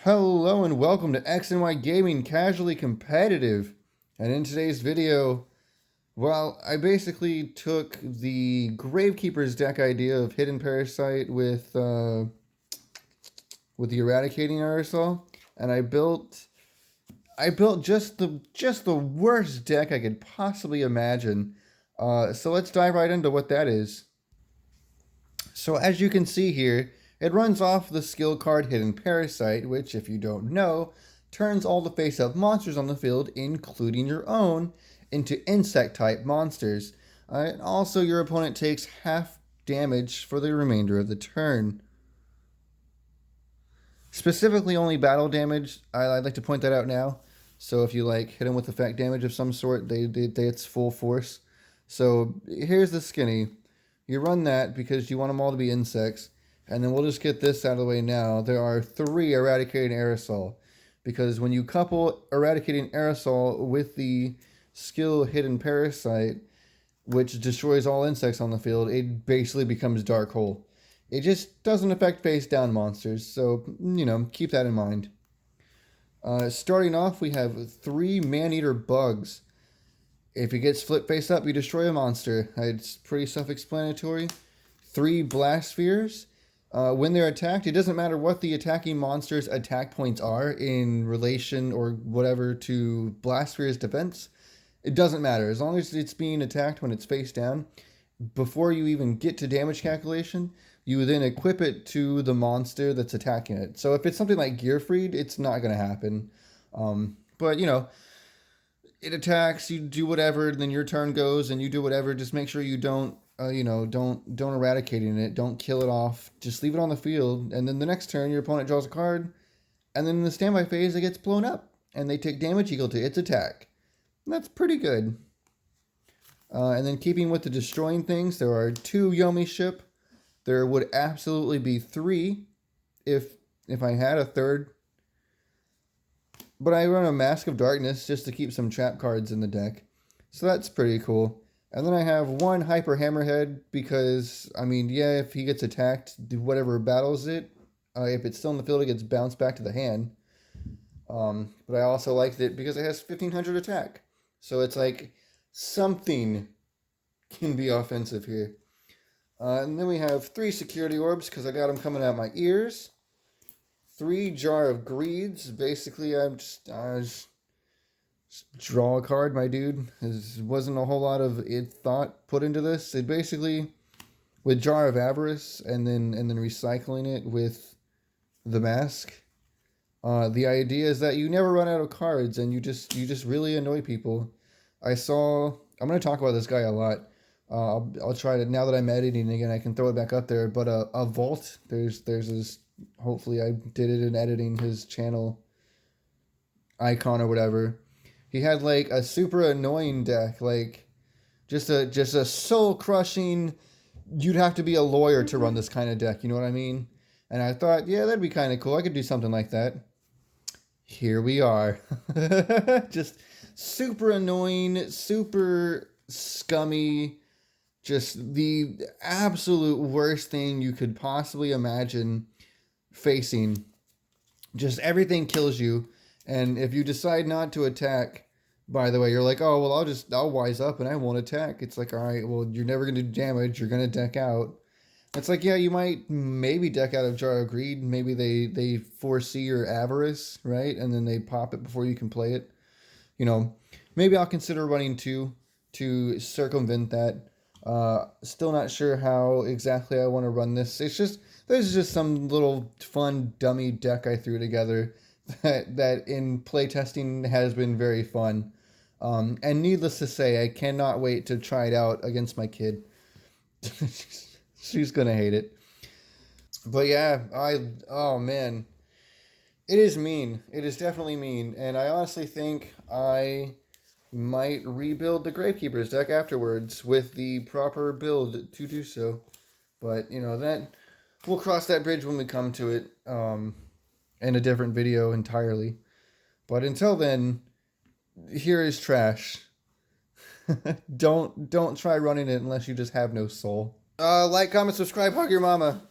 Hello and welcome to X and Y Gaming Casually Competitive. And in today's video, well, I basically took the Gravekeeper's deck idea of Hidden Parasite with the Eradicating Aerosol, and I built just the worst deck I could possibly imagine. So let's dive right into what that is. So as you can see here, it runs off the skill card Hidden Parasite, which, if you don't know, turns all the face-up monsters on the field, including your own, into insect-type monsters. Also, your opponent takes half damage for the remainder of the turn. Specifically, only battle damage. I'd like to point that out now. So if you hit them with effect damage of some sort, it's full force. So here's the skinny. You run that because you want them all to be insects. And then we'll just get this out of the way now. There are 3 Eradicating Aerosol. Because when you couple Eradicating Aerosol with the skill Hidden Parasite, which destroys all insects on the field, it basically becomes Dark Hole. It just doesn't affect face down monsters, so, keep that in mind. Starting off, we have 3 Man-Eater Bugs. If it gets flipped face up, you destroy a monster. It's pretty self-explanatory. 3 Blast Spheres. When they're attacked, it doesn't matter what the attacking monster's attack points are in relation or whatever to Blast Sphere's defense. It doesn't matter. As long as it's being attacked when it's face down, before you even get to damage calculation, you then equip it to the monster that's attacking it. So if it's something like Gearfried, it's not going to happen. But, it attacks, you do whatever, then your turn goes and you do whatever. Just make sure you don't eradicating it. Don't kill it off. Just leave it on the field. And then the next turn, your opponent draws a card. And then in the standby phase, it gets blown up. And they take damage equal to its attack. And that's pretty good. And then keeping with the destroying things, there are 2 Yomi ship. There would absolutely be 3 if I had a third. But I run a Mask of Darkness just to keep some trap cards in the deck. So that's pretty cool. And then I have 1 Hyper Hammerhead because, if he gets attacked, whatever battles it, if it's still in the field, it gets bounced back to the hand. But I also liked it because it has 1500 attack. So it's like something can be offensive here. And then we have 3 Security Orbs because I got them coming out my ears. 3 Jar of Greeds. Basically, I just draw a card, my dude. There wasn't a whole lot of thought put into this. It basically, with Jar of Avarice and then recycling it with the mask. The idea is that you never run out of cards, and you just really annoy people. I'm going to talk about this guy a lot. I'll try to, now that I'm editing again, I can throw it back up there. But a Vault, there's this. Hopefully, I did it in editing his channel icon or whatever. He had a super annoying deck, just a soul crushing. You'd have to be a lawyer to run this kind of deck. You know what I mean? And I thought, yeah, that'd be kind of cool. I could do something like that. Here we are. Just super annoying, super scummy. Just the absolute worst thing you could possibly imagine facing. Just everything kills you. And if you decide not to attack, by the way, you're like, oh, well, I'll wise up and I won't attack. It's like, all right, well, you're never going to do damage. You're going to deck out. It's like, yeah, you might maybe deck out of Jar of Greed. Maybe they foresee your avarice, right? And then they pop it before you can play it. Maybe I'll consider running 2 to circumvent that. Still not sure how exactly I want to run this. There's just some little fun dummy deck I threw together that in playtesting has been very fun. And needless to say, I cannot wait to try it out against my kid. She's gonna hate it. But yeah, oh man. It is mean. It is definitely mean. And I honestly think I might rebuild the Gravekeeper's deck afterwards with the proper build to do so. But, that we'll cross that bridge when we come to it. In a different video entirely. But until then, here is trash. Don't try running it unless you just have no soul. Like, comment, subscribe, hug your mama.